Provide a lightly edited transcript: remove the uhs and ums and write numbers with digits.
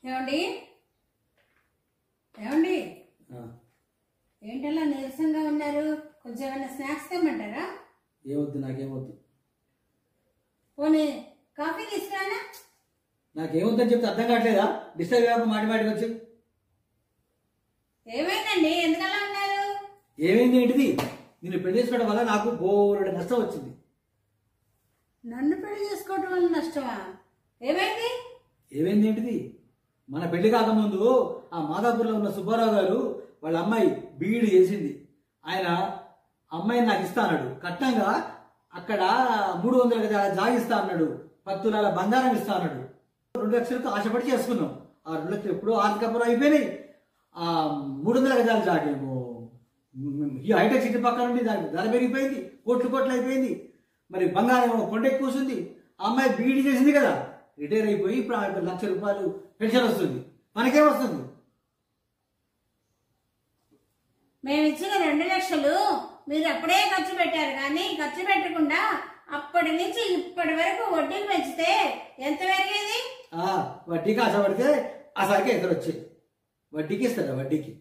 ఏమండి ఏమండి ఏంటలా నీరసంగా ఉన్నారు? కొంచెం ఏమైనా స్నాక్స్ తెమ్మంటారా? ఏమొద్దు, నాకేమొద్దు. పోనీ కాఫీ తీసుకురానా? నాకేమొద్దని చెప్తే అర్థం కావట్లేదా? డిస్టర్బ్ కాక మాటి మాటికి వచ్చి. ఏమైందండి, ఎందుకలా ఉన్నారు? ఏమైంది ఏంటిది? నేను పెళ్లి చేసుకోవడం వల్ల నాకు బోలెడు నష్టం వచ్చింది. నన్ను పెళ్లి చేసుకోవడం వల్ల నష్టమా? ఏమైంది? ఏమైంది ఏంటిది? మన పెళ్లి కాకముందు ఆ మాదాపూర్లో ఉన్న సుబ్బారావు గారు వాళ్ళ అమ్మాయి బీఈడి చేసింది. ఆయన అమ్మాయిని నాకు ఇస్తా అన్నాడు. కట్నంగా అక్కడ 300 గజాల జాగా ఇస్తా అన్నాడు. 10 తులాల బంగారం ఇస్తా అన్నాడు. 2 లక్షలతో ఆశపడి చేసుకున్నాం. ఆ 2 లక్షలు ఎప్పుడో ఆర్థికపురం అయిపోయినాయి. ఆ 300 గజాల జాగేమో ఈ హైటెక్ సిటీ పక్కన నుండి దానికి ధర పెరిగిపోయింది, కోట్లు అయిపోయింది. మరి బంగారం ఏమో కొండెక్కి కూర్చుంది. ఆ అమ్మాయి బీఈడి చేసింది కదా, రిటైర్ అయిపోయి ఇప్పుడు ఆమెకు ₹1,00,000 పెన్షన్ వస్తుంది. మనకేమొస్తుంది? మేము ఇచ్చిన 2 లక్షలు మీరు అప్పుడే ఖర్చు పెట్టారు, కానీ ఖర్చు పెట్టకుండా అప్పటి నుంచి ఇప్పటి వరకు వడ్డీలు పెంచితే ఎంత పెరిగేది? వడ్డీకి ఆశపడితే ఆ సరికి ఎదురు వచ్చేది. వడ్డీకి ఇస్తాడా? వడ్డీకి